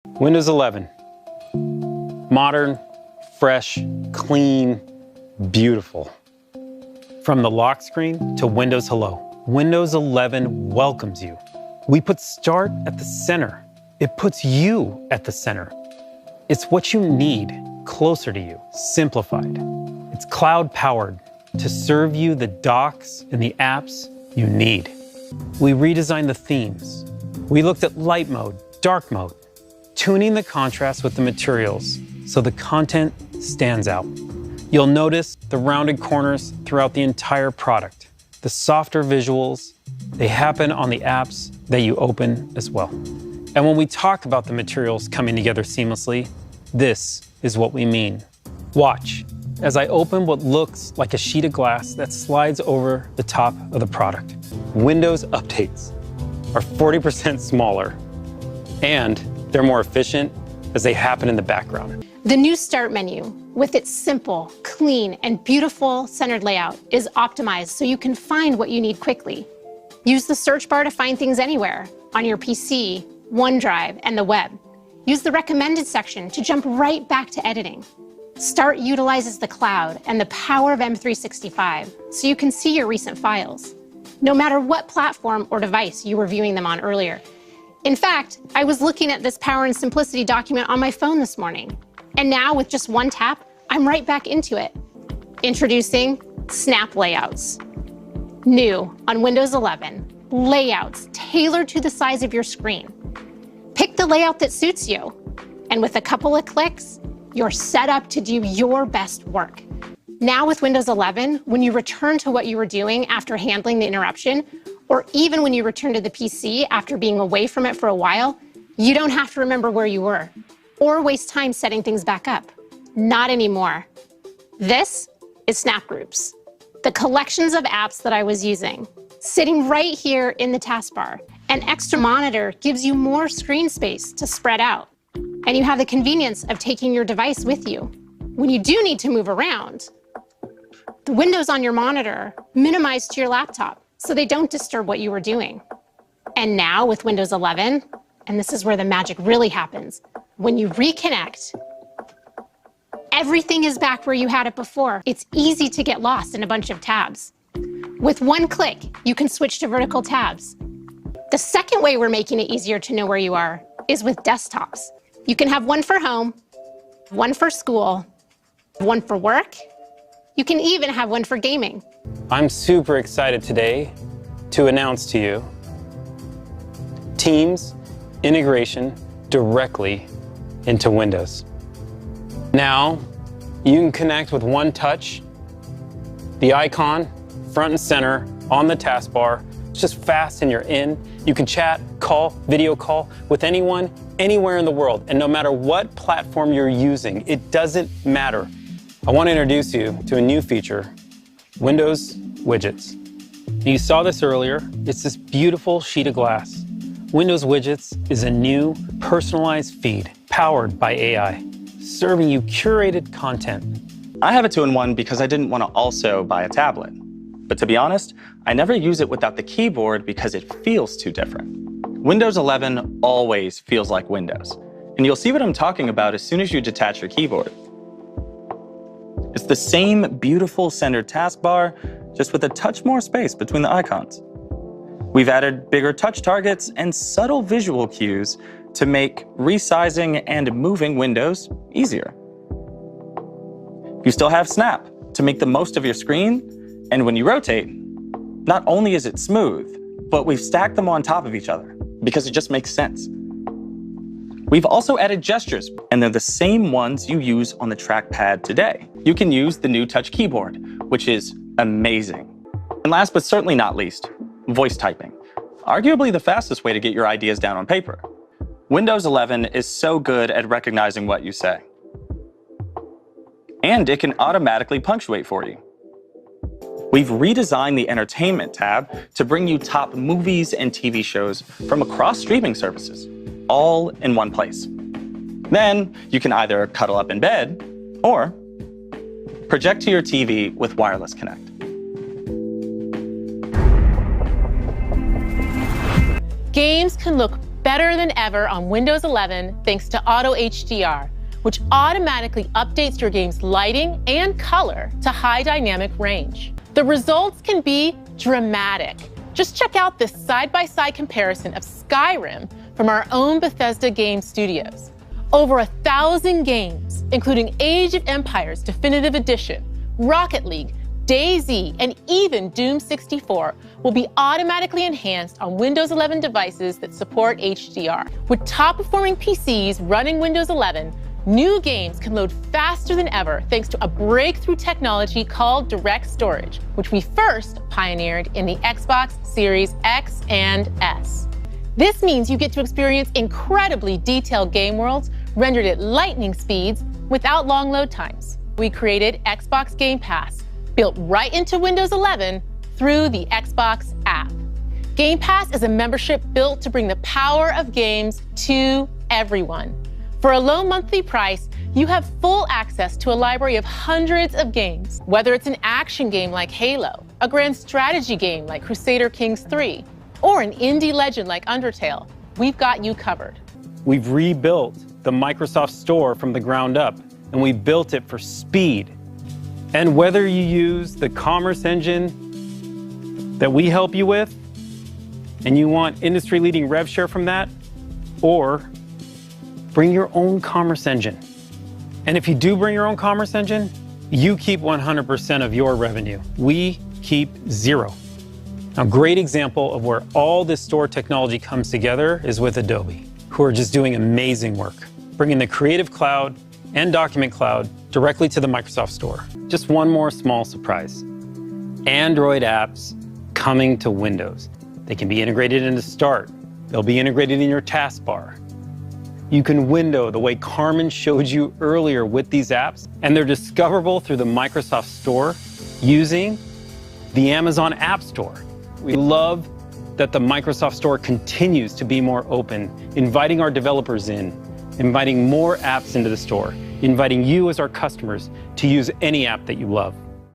Windows 11. Modern, fresh, clean, beautiful. From the lock screen to Windows Hello, Windows 11 welcomes you. We put Start at the center. It puts you at the center. It's what you need closer to you, simplified. It's cloud-powered to serve you the docs and the apps you need. We redesigned the themes. We looked at light mode, dark mode, tuning the contrast with the materials so the content stands out. You'll notice the rounded corners throughout the entire product. The softer visuals, they happen on the apps that you open as well. And when we talk about the materials coming together seamlessly, this is what we mean. Watch as I open what looks like a sheet of glass that slides over the top of the product. Windows updates are 40% smaller, and they're more efficient as they happen in the background. The new Start menu, with its simple, clean, and beautiful centered layout, is optimized so you can find what you need quickly. Use the search bar to find things anywhere, on your PC, OneDrive, and the web. Use the recommended section to jump right back to editing. Start utilizes the cloud and the power of M365 so you can see your recent files, no matter what platform or device you were viewing them on earlier. In fact, I was looking at this Power and Simplicity document on my phone this morning, and now with just one tap, I'm right back into it. Introducing Snap Layouts. New on Windows 11, layouts tailored to the size of your screen. Pick the layout that suits you, and with a couple of clicks, you're set up to do your best work. Now with Windows 11, when you return to what you were doing after handling the interruption, or even when you return to the PC after being away from it for a while, you don't have to remember where you were or waste time setting things back up. Not anymore. This is Snap Groups, the collections of apps that I was using, sitting right here in the taskbar. An extra monitor gives you more screen space to spread out, and you have the convenience of taking your device with you. When you do need to move around, the windows on your monitor minimize to your laptop so they don't disturb what you were doing. And now with Windows 11, and this is where the magic really happens, when you reconnect, everything is back where you had it before. It's easy to get lost in a bunch of tabs. With one click, you can switch to vertical tabs. The second way we're making it easier to know where you are is with desktops. You can have one for home, one for school, one for work. You can even have one for gaming. I'm super excited today to announce to you Teams integration directly into Windows. Now, you can connect with one touch, the icon front and center on the taskbar. It's just fast and you're in. You can chat, call, video call with anyone, anywhere in the world. And no matter what platform you're using, it doesn't matter. I want to introduce you to a new feature, Windows Widgets. You saw this earlier. It's this beautiful sheet of glass. Windows Widgets is a new personalized feed powered by AI, serving you curated content. I have a 2-in-1 because I didn't want to also buy a tablet. But to be honest, I never use it without the keyboard because it feels too different. Windows 11 always feels like Windows, and you'll see what I'm talking about as soon as you detach your keyboard. It's the same beautiful centered taskbar, just with a touch more space between the icons. We've added bigger touch targets and subtle visual cues to make resizing and moving windows easier. You still have Snap to make the most of your screen, and when you rotate, not only is it smooth, but we've stacked them on top of each other because it just makes sense. We've also added gestures, and they're the same ones you use on the trackpad today. You can use the new touch keyboard, which is amazing. And last but certainly not least, voice typing. Arguably the fastest way to get your ideas down on paper. Windows 11 is so good at recognizing what you say. And it can automatically punctuate for you. We've redesigned the Entertainment tab to bring you top movies and TV shows from across streaming services, all in one place. Then you can either cuddle up in bed or project to your TV with Wireless Connect. Games can look better than ever on Windows 11 thanks to Auto HDR, which automatically updates your game's lighting and color to high dynamic range. The results can be dramatic. Just check out this side-by-side comparison of Skyrim from our own Bethesda Game Studios. Over 1,000 games, including Age of Empires Definitive Edition, Rocket League, DayZ, and even Doom 64 will be automatically enhanced on Windows 11 devices that support HDR. With top-performing PCs running Windows 11, new games can load faster than ever thanks to a breakthrough technology called direct storage, which we first pioneered in the Xbox Series X and S. This means you get to experience incredibly detailed game worlds rendered at lightning speeds without long load times. We created Xbox Game Pass, built right into Windows 11 through the Xbox app. Game Pass is a membership built to bring the power of games to everyone. For a low monthly price, you have full access to a library of hundreds of games. Whether it's an action game like Halo, a grand strategy game like Crusader Kings 3, or an indie legend like Undertale, we've got you covered. We've rebuilt the Microsoft Store from the ground up, and we built it for speed. And whether you use the commerce engine that we help you with, and you want industry-leading rev share from that, or bring your own commerce engine. And if you do bring your own commerce engine, you keep 100% of your revenue. We keep 0. A great example of where all this store technology comes together is with Adobe, who are just doing amazing work, bringing the Creative Cloud and Document Cloud directly to the Microsoft Store. Just one more small surprise. Android apps coming to Windows. They can be integrated into Start. They'll be integrated in your taskbar. You can window the way Carmen showed you earlier with these apps, and they're discoverable through the Microsoft Store using the Amazon App Store. We love that the Microsoft Store continues to be more open, inviting our developers in, inviting more apps into the store, inviting you as our customers to use any app that you love.